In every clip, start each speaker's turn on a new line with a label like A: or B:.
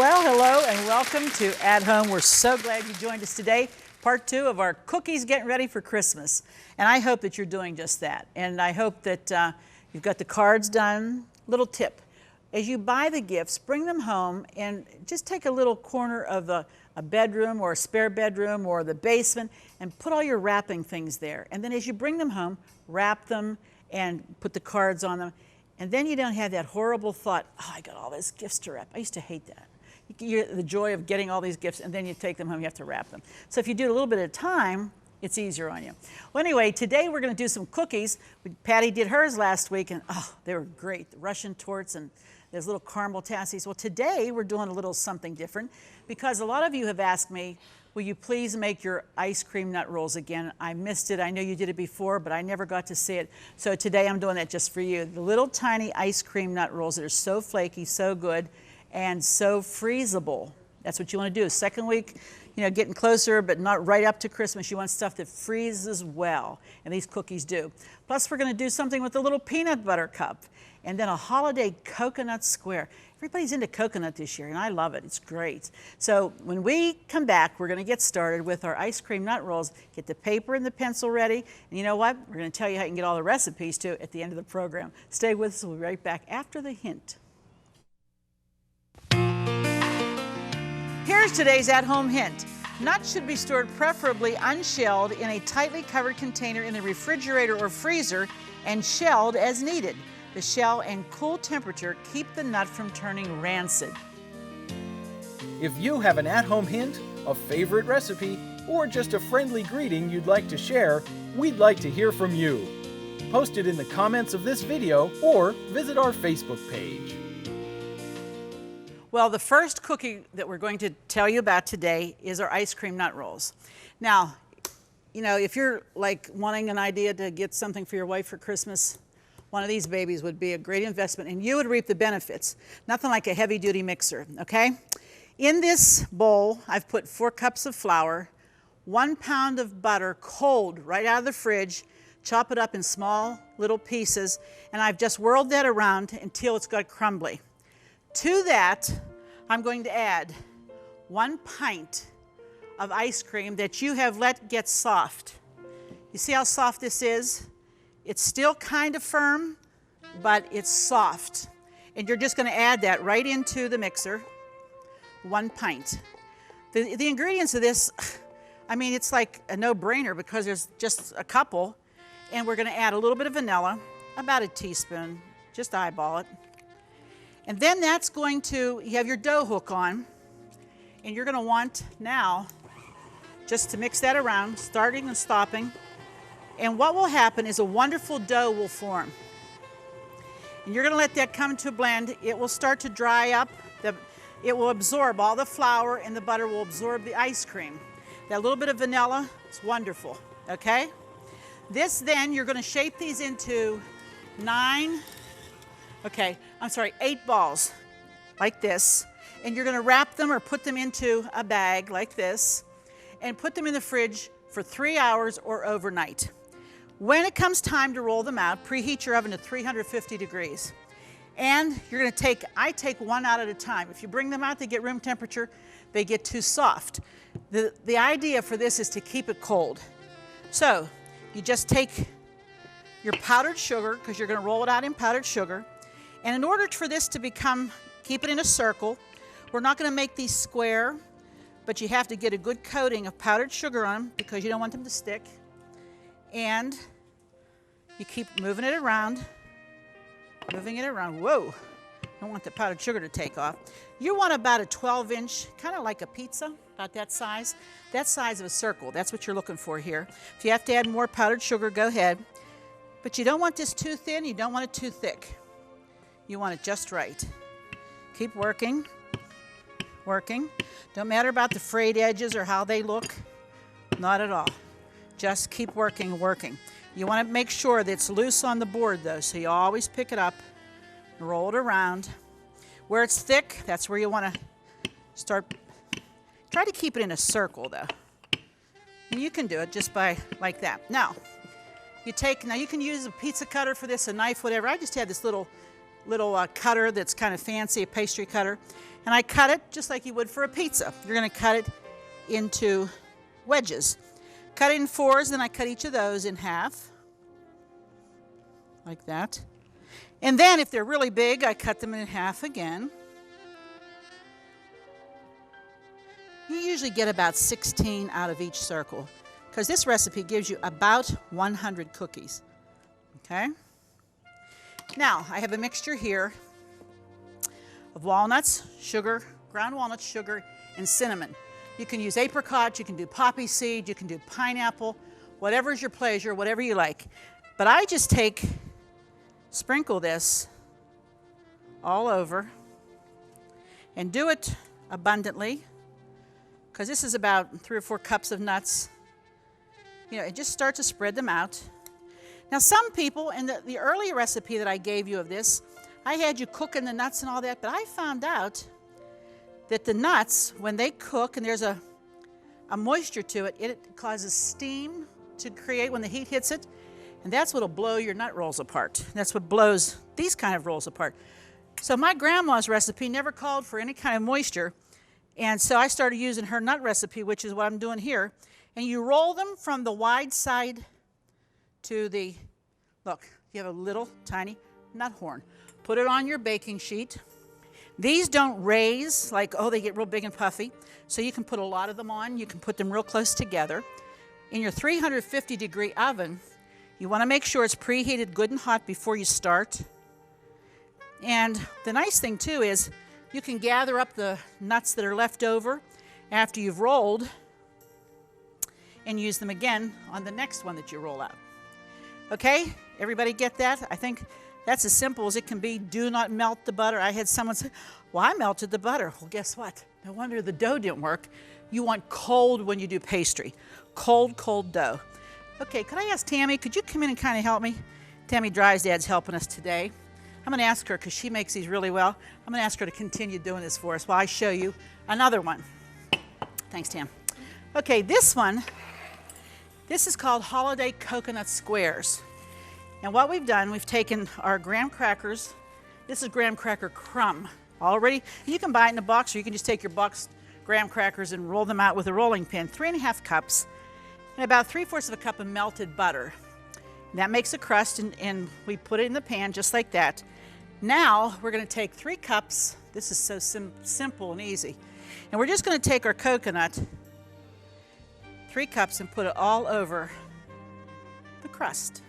A: Well, hello and welcome to At Home. We're so glad you joined us today. Part 2 of our cookies getting ready for Christmas. And I hope that you're doing just that. And I hope that you've got the cards done. Little tip, as you buy the gifts, bring them home and just take a little corner of a bedroom or a spare bedroom or the basement and put all your wrapping things there. And then as you bring them home, wrap them and put the cards on them. And then you don't have that horrible thought, oh, I got all these gifts to wrap. I used to hate that. The joy of getting all these gifts and then you take them home, you have to wrap them. So if you do it a little bit at a time, it's easier on you. Well, anyway, today we're going to do some cookies. Patty did hers last week and oh, they were great. The Russian torts and there's little caramel tassies. Well, today we're doing a little something different because a lot of you have asked me, will you please make your ice cream nut rolls again? I missed it. I know you did it before, but I never got to see it. So today I'm doing that just for you. The little tiny ice cream nut rolls that are so flaky, so good, and so freezable. That's what you want to do. Second week, you know, getting closer, but not right up to Christmas. You want stuff that freezes well, and these cookies do. Plus, we're going to do something with a little peanut butter cup, and then a holiday coconut square. Everybody's into coconut this year, and I love it. It's great. So when we come back, we're going to get started with our ice cream nut rolls. Get the paper and the pencil ready, and you know what? We're going to tell you how you can get all the recipes, too, at the end of the program. Stay with us. We'll be right back after the hint. Here's today's at-home hint. Nuts should be stored preferably unshelled in a tightly covered container in the refrigerator or freezer and shelled as needed. The shell and cool temperature keep the nut from turning rancid.
B: If you have an at-home hint, a favorite recipe, or just a friendly greeting you'd like to share, we'd like to hear from you. Post it in the comments of this video or visit our Facebook page.
A: Well, the first cookie that we're going to tell you about today is our ice cream nut rolls. Now, you know, if you're like wanting an idea to get something for your wife for Christmas, one of these babies would be a great investment and you would reap the benefits. Nothing like a heavy-duty mixer, okay? In this bowl, I've put 4 cups of flour, 1 pound of butter, cold, right out of the fridge, chop it up in small little pieces, and I've just whirled that around until it's got crumbly. To that, I'm going to add 1 pint of ice cream that you have let get soft. You see how soft this is? It's still kind of firm, but it's soft. And you're just going to add that right into the mixer, 1 pint. The ingredients of this, I mean, it's like a no-brainer because there's just a couple. And we're going to add a little bit of vanilla, about a teaspoon, just eyeball it. And then that's going to, you have your dough hook on, and you're going to want now just to mix that around, starting and stopping. And what will happen is a wonderful dough will form. And you're going to let that come to a blend. It will start to dry up. It will absorb all the flour, and the butter will absorb the ice cream. That little bit of vanilla, it's wonderful, okay? This then, you're going to shape these into 8 balls like this, and you're going to wrap them or put them into a bag like this and put them in the fridge for 3 hours or overnight. When it comes time to roll them out, preheat your oven to 350 degrees. And you're going to I take 1 out at a time. If you bring them out, they get room temperature, they get too soft. The idea for this is to keep it cold. So you just take your powdered sugar, because you're going to roll it out in powdered sugar. And in order for this to keep it in a circle, we're not going to make these square, but you have to get a good coating of powdered sugar on them because you don't want them to stick. And you keep moving it around, Whoa, don't want the powdered sugar to take off. You want about a 12-inch, kind of like a pizza, about that size of a circle. That's what you're looking for here. If you have to add more powdered sugar, go ahead. But you don't want this too thin, you don't want it too thick. You want it just right. Keep working. Don't matter about the frayed edges or how they look. Not at all. Just keep working. You want to make sure that it's loose on the board though, so you always pick it up and roll it around. Where it's thick, that's where you want to start. Try to keep it in a circle though. And you can do it just by like that. Now you can use a pizza cutter for this, a knife, whatever. I just had this little little cutter that's kind of fancy, a pastry cutter. And I cut it just like you would for a pizza. You're going to cut it into wedges. Cut it in 4s, then I cut each of those in half, like that. And then if they're really big, I cut them in half again. You usually get about 16 out of each circle, because this recipe gives you about 100 cookies. Okay? Now, I have a mixture here of walnuts, sugar, ground walnuts, sugar, and cinnamon. You can use apricot, you can do poppy seed, you can do pineapple, whatever's your pleasure, whatever you like. But I just sprinkle this all over and do it abundantly, because this is about 3 or 4 cups of nuts. You know, and just start to spread them out. Now some people, in the earlier recipe that I gave you of this, I had you cooking the nuts and all that, but I found out that the nuts, when they cook and there's a moisture to it, it causes steam to create when the heat hits it, and that's what'll blow your nut rolls apart. That's what blows these kind of rolls apart. So my grandma's recipe never called for any kind of moisture, and so I started using her nut recipe, which is what I'm doing here. And you roll them from the wide side to the, look, you have a little tiny nut horn. Put it on your baking sheet. These don't raise, like, oh, they get real big and puffy. So you can put a lot of them on. You can put them real close together. In your 350-degree oven, you want to make sure it's preheated good and hot before you start. And the nice thing, too, is you can gather up the nuts that are left over after you've rolled and use them again on the next one that you roll out. Okay, everybody get that? I think that's as simple as it can be. Do not melt the butter. I had someone say, well, I melted the butter. Well, guess what? No wonder the dough didn't work. You want cold when you do pastry. Cold, cold dough. Okay, could I ask Tammy, could you come in and kind of help me? Tammy Drysdale's helping us today. I'm going to ask her, because she makes these really well, I'm going to ask her to continue doing this for us while I show you another one. Thanks, Tam. Okay, this one, this is called Holiday Coconut Squares. And what we've done, we've taken our graham crackers. This is graham cracker crumb already. You can buy it in a box, or you can just take your boxed graham crackers and roll them out with a rolling pin. 3½ cups, and about 3/4 of a cup of melted butter. And that makes a crust, and we put it in the pan just like that. Now we're going to take 3 cups. This is so simple and easy. And we're just going to take our coconut, 3 cups, and put it all over the crust.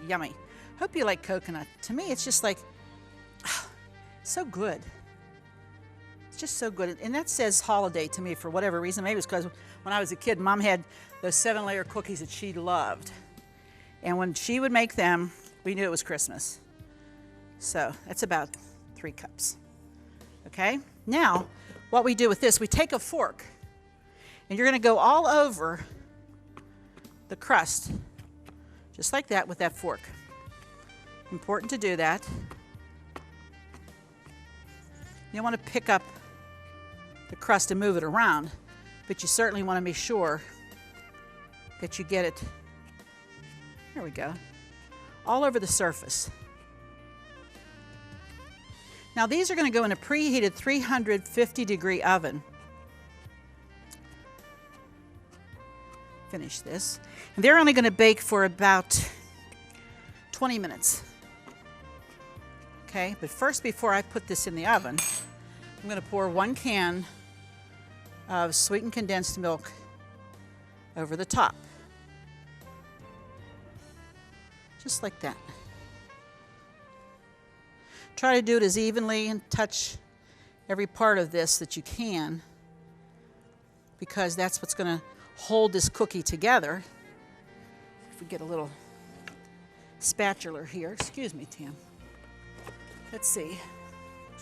A: Yummy. Hope you like coconut. To me, it's just like, so good. It's just so good. And that says holiday to me for whatever reason. Maybe it's because when I was a kid, Mom had those 7-layer cookies that she loved. And when she would make them, we knew it was Christmas. So that's about 3 cups. Okay? Now, what we do with this, we take a fork, and you're going to go all over the crust, just like that with that fork. Important to do that. You don't want to pick up the crust and move it around, but you certainly want to be sure that you get it, there we go, all over the surface. Now these are going to go in a preheated 350-degree oven. Finish this. And they're only going to bake for about 20 minutes. Okay, but first, before I put this in the oven, I'm going to pour 1 can of sweetened condensed milk over the top. Just like that. Try to do it as evenly and touch every part of this that you can, because that's what's going to hold this cookie together. If we get a little spatula here. Excuse me, Tam. Let's see.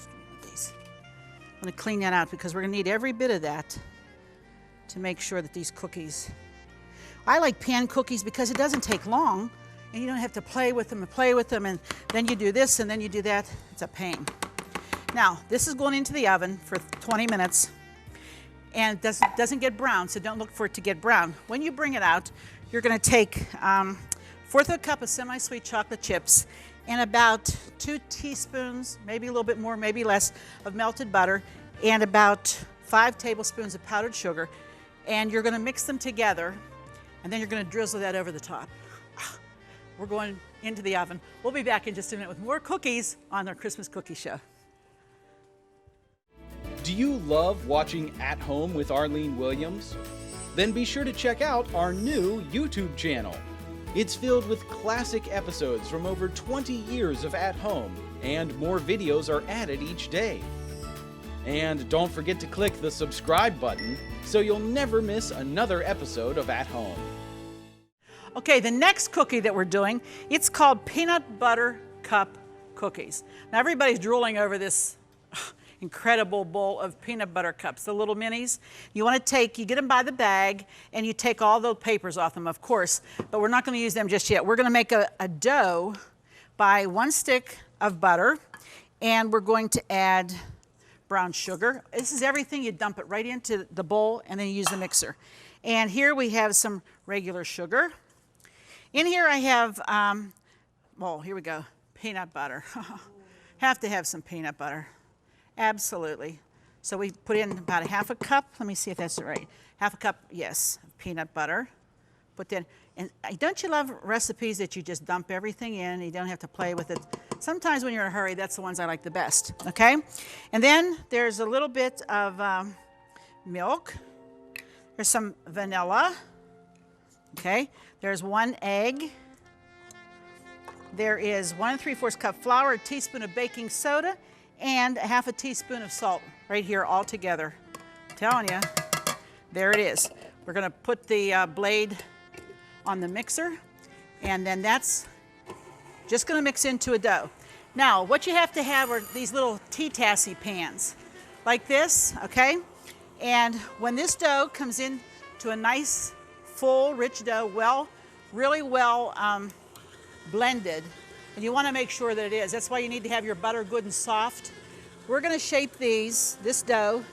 A: I'm going to clean that out, because we're going to need every bit of that to make sure that these cookies... I like pan cookies because it doesn't take long, and you don't have to play with them, and then you do this, and then you do that. It's a pain. Now, this is going into the oven for 20 minutes, and it doesn't get brown, so don't look for it to get brown. When you bring it out, you're going to take 1/4 cup of semi-sweet chocolate chips, and about 2 teaspoons, maybe a little bit more, maybe less, of melted butter, and about 5 tablespoons of powdered sugar. And you're gonna mix them together, and then you're gonna drizzle that over the top. We're going into the oven. We'll be back in just a minute with more cookies on our Christmas Cookie Show.
B: Do you love watching At Home with Arlene Williams? Then be sure to check out our new YouTube channel. It's filled with classic episodes from over 20 years of At Home, and more videos are added each day. And don't forget to click the subscribe button so you'll never miss another episode of At Home.
A: Okay, the next cookie that we're doing, it's called peanut butter cup cookies. Now everybody's drooling over this incredible bowl of peanut butter cups, the little minis. You get them by the bag, and you take all the papers off them, of course, but we're not gonna use them just yet. We're gonna make a dough by 1 stick of butter, and we're going to add brown sugar. This is everything. You dump it right into the bowl, and then you use the mixer. And here we have some regular sugar. In here I have, here we go, peanut butter. Have to have some peanut butter. Absolutely. So we put in about a 1/2 cup. Let me see if that's right. 1/2 cup, yes, of peanut butter. Put that, and don't you love recipes that you just dump everything in and you don't have to play with it? Sometimes when you're in a hurry, that's the ones I like the best, okay? And then there's a little bit of milk. There's some vanilla, okay? There's 1 egg. There is 1 3/4 cup flour, a teaspoon of baking soda, and 1/2 teaspoon of salt right here all together. I'm telling you, there it is. We're gonna put the blade on the mixer, and then that's just gonna mix into a dough. Now, what you have to have are these little tea tassy pans, like this, okay? And when this dough comes in to a nice, full, rich dough, really well blended, and you want to make sure that it is. That's why you need to have your butter good and soft. We're going to shape this dough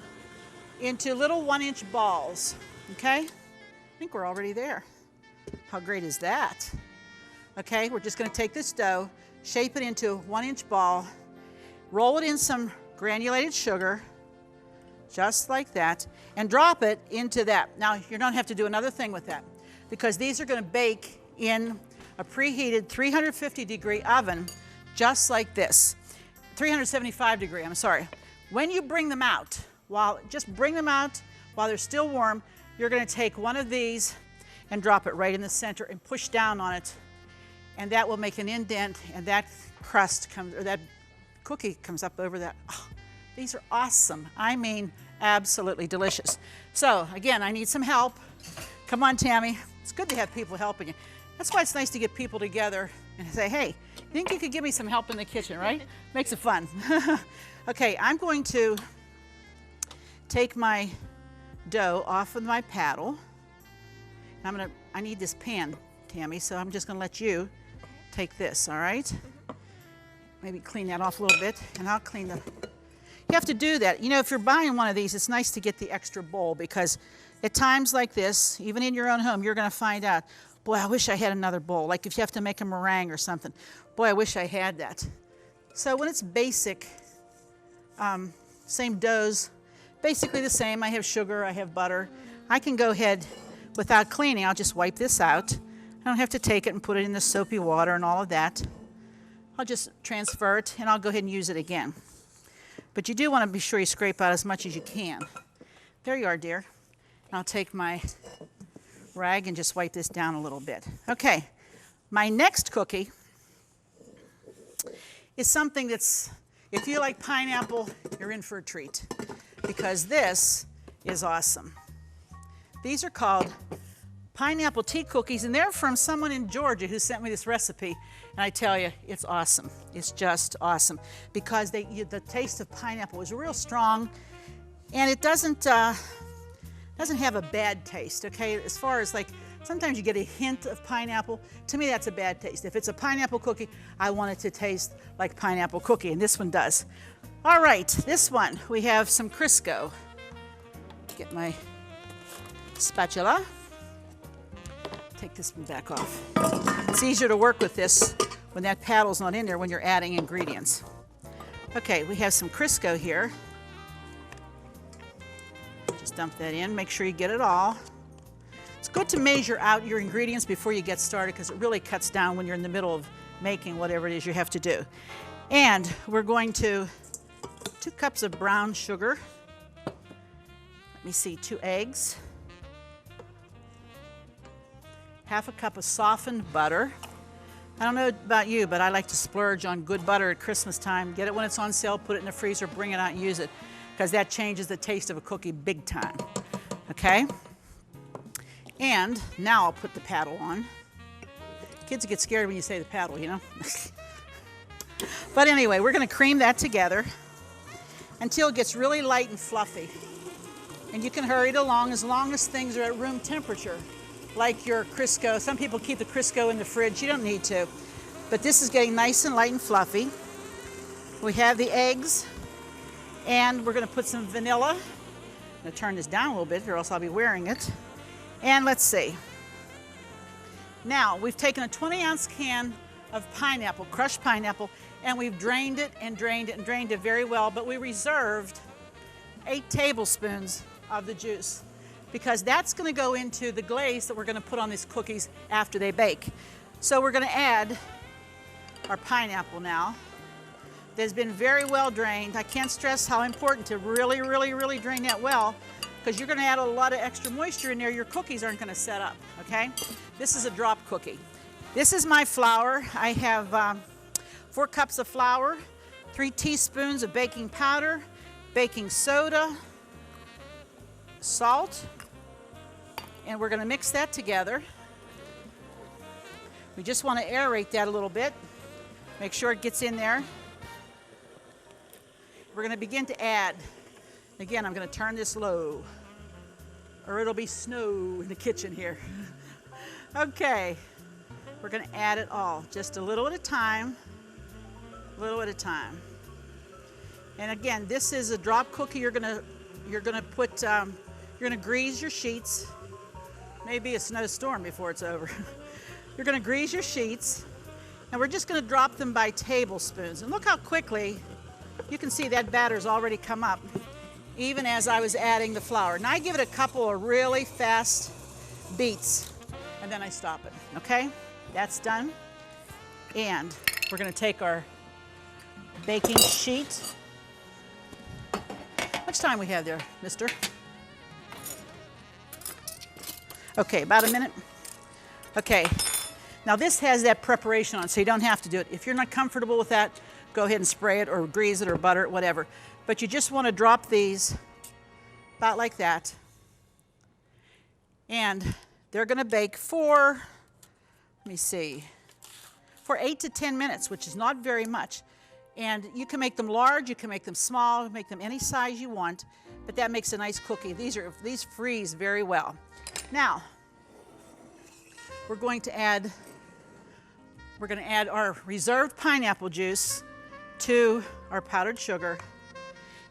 A: into little 1-inch balls, okay? I think we're already there. How great is that? Okay, we're just going to take this dough, shape it into a 1-inch ball, roll it in some granulated sugar, just like that, and drop it into that. Now, you don't have to do another thing with that, because these are going to bake in a preheated 350-degree oven, just like this. 375-degree, I'm sorry. When you bring them out, while they're still warm, you're going to take one of these and drop it right in the center and push down on it, and that will make an indent, and that crust comes, or that cookie comes up over that. Oh, these are awesome. I mean, absolutely delicious. So again, I need some help. Come on, Tammy. It's good to have people helping you. That's why it's nice to get people together and say, hey, you think you could give me some help in the kitchen, right? Makes it fun. Okay, I'm going to take my dough off of my paddle. I need this pan, Tammy, so I'm just gonna let you take this, all right? Maybe clean that off a little bit, and I'll clean the... You have to do that. You know, if you're buying one of these, it's nice to get the extra bowl, because at times like this, even in your own home, you're gonna find out, boy, I wish I had another bowl. Like if you have to make a meringue or something. Boy, I wish I had that. So when it's basic, same doughs, basically the same. I have sugar, I have butter. I can go ahead without cleaning. I'll just wipe this out. I don't have to take it and put it in the soapy water and all of that. I'll just transfer it, and I'll go ahead and use it again. But you do want to be sure you scrape out as much as you can. There you are, dear. I'll take my rag and just wipe this down a little bit. Okay, my next cookie is something that's, if you like pineapple, you're in for a treat, because this is awesome. These are called pineapple tea cookies, and they're from someone in Georgia who sent me this recipe, and I tell you, it's awesome. It's just awesome, because the taste of pineapple is real strong, and it doesn't have a bad taste, okay? As far as like, sometimes you get a hint of pineapple. To me, that's a bad taste. If it's a pineapple cookie, I want it to taste like pineapple cookie, and this one does. All right, this one, we have some Crisco. Get my spatula. Take this one back off. It's easier to work with this when that paddle's not in there when you're adding ingredients. Okay, we have some Crisco here. Just dump that in, make sure you get it all. It's good to measure out your ingredients before you get started because it really cuts down when you're in the middle of making whatever it is you have to do. And we're going to 2 cups of brown sugar. Let me see, 2 eggs. Half a cup of softened butter. I don't know about you, but I like to splurge on good butter at Christmas time. Get it when it's on sale, put it in the freezer, bring it out and use it, because that changes the taste of a cookie big time. Okay? And now I'll put the paddle on. Kids get scared when you say the paddle, you know? But anyway, we're going to cream that together until it gets really light and fluffy. And you can hurry it along as things are at room temperature, like your Crisco. Some people keep the Crisco in the fridge. You don't need to. But this is getting nice and light and fluffy. We have the eggs, and we're going to put some vanilla. I'm going to turn this down a little bit or else I'll be wearing it. And let's see. Now, we've taken a 20-ounce can of pineapple, crushed pineapple, and we've drained it and drained it and drained it very well, but we reserved 8 tablespoons of the juice because that's going to go into the glaze that we're going to put on these cookies after they bake. So we're going to add our pineapple now. That's been very well drained. I can't stress how important to really, really, really drain that well, because you're going to add a lot of extra moisture in there. Your cookies aren't going to set up, okay? This is a drop cookie. This is my flour. I have 4 cups of flour, 3 teaspoons of baking powder, baking soda, salt, and we're going to mix that together. We just want to aerate that a little bit. Make sure it gets in there. We're going to begin to add. Again, I'm going to turn this low, or it'll be snow in the kitchen here. Okay, we're going to add it all, just a little at a time, little at a time. And again, this is a drop cookie. You're going to grease your sheets. Maybe a snowstorm before it's over. You're going to grease your sheets, and we're just going to drop them by tablespoons. And look how quickly you can see that batter's already come up, even as I was adding the flour. Now I give it a couple of really fast beats, and then I stop it, okay? That's done. And we're going to take our baking sheet. How much time we have there, mister? Okay, about a minute. Okay, now this has that preparation on, so you don't have to do it. If you're not comfortable with that, go ahead and spray it or grease it or butter it, whatever. But you just want to drop these about like that. And they're going to bake for, let me see, for 8 to 10 minutes, which is not very much. And you can make them large, you can make them small, make them any size you want, but that makes a nice cookie. These freeze very well. Now, we're going to add our reserved pineapple juice to our powdered sugar.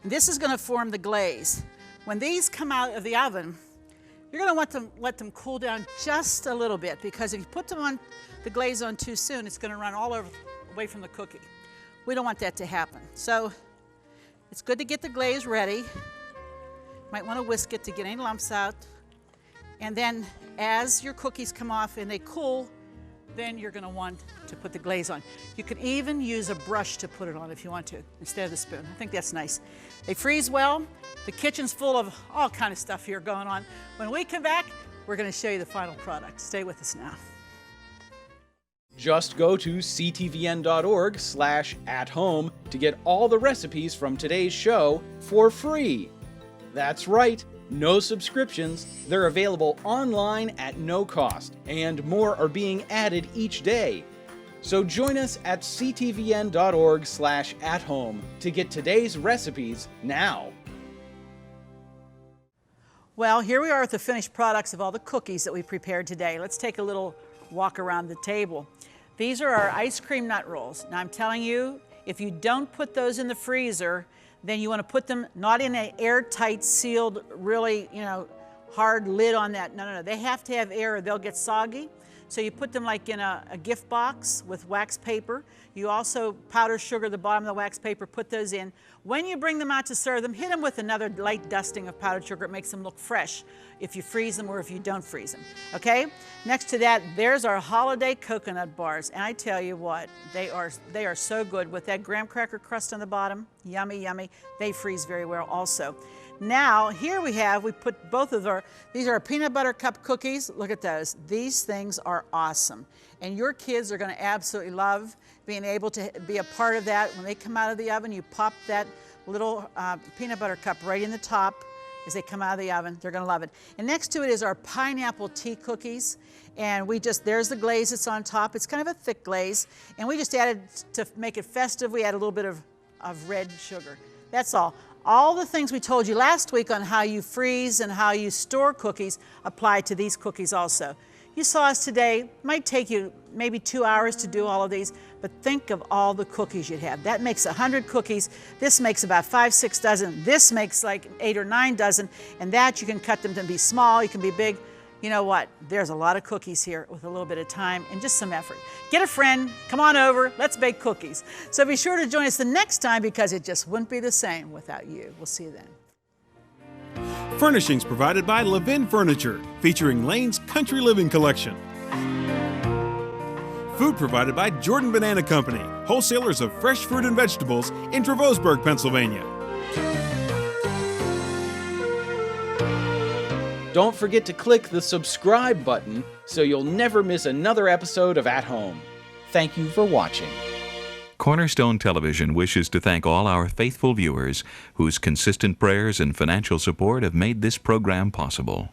A: And this is going to form the glaze. When these come out of the oven, you're going to let them cool down just a little bit, because if you put the glaze on too soon, it's going to run all away from the cookie. We don't want that to happen. So it's good to get the glaze ready. Might want to whisk it to get any lumps out. And then as your cookies come off and they cool, then you're going to want to put the glaze on. You can even use a brush to put it on if you want to, instead of the spoon. I think that's nice. They freeze well. The kitchen's full of all kind of stuff here going on. When we come back, we're going to show you the final product. Stay with us now.
B: Just go to ctvn.org/athome to get all the recipes from today's show for free. That's right, no subscriptions. They're available online at no cost, and more are being added each day. So join us at ctvn.org/athome to get today's recipes now.
A: Well, here we are with the finished products of all the cookies that we prepared today. Let's take a little walk around the table. These are our ice cream nut rolls. Now I'm telling you, if you don't put those in the freezer, then you want to put them not in an airtight, sealed, really, hard lid on that. No, no, no. They have to have air or they'll get soggy. So you put them like in a gift box with wax paper. You also powder sugar the bottom of the wax paper, put those in. When you bring them out to serve them, hit them with another light dusting of powdered sugar. It makes them look fresh if you freeze them or if you don't freeze them, okay? Next to that, there's our holiday coconut bars. And I tell you what, they are so good with that graham cracker crust on the bottom. Yummy, yummy. They freeze very well also. Now, here we put both of these are peanut butter cup cookies. Look at those. These things are awesome. And your kids are going to absolutely love being able to be a part of that. When they come out of the oven, you pop that little peanut butter cup right in the top as they come out of the oven. They're going to love it. And next to it is our pineapple tea cookies. And there's the glaze that's on top. It's kind of a thick glaze. And we just added, to make it festive, we add a little bit of red sugar. That's all. All the things we told you last week on how you freeze and how you store cookies apply to these cookies also. You saw us today. Might take you maybe 2 hours to do all of these, but think of all the cookies you'd have. That makes 100 cookies. This makes about 5-6 dozen. This makes like 8 or 9 dozen, and that you can cut them to be small, you can be big. You know what? There's a lot of cookies here with a little bit of time and just some effort. Get a friend, come on over, let's bake cookies. So be sure to join us the next time because it just wouldn't be the same without you. We'll see you then.
C: Furnishings provided by Levin Furniture, featuring Lane's Country Living Collection. Food provided by Jordan Banana Company, wholesalers of fresh fruit and vegetables in Trevosburg, Pennsylvania.
B: Don't forget to click the subscribe button so you'll never miss another episode of At Home. Thank you for watching.
D: Cornerstone Television wishes to thank all our faithful viewers whose consistent prayers and financial support have made this program possible.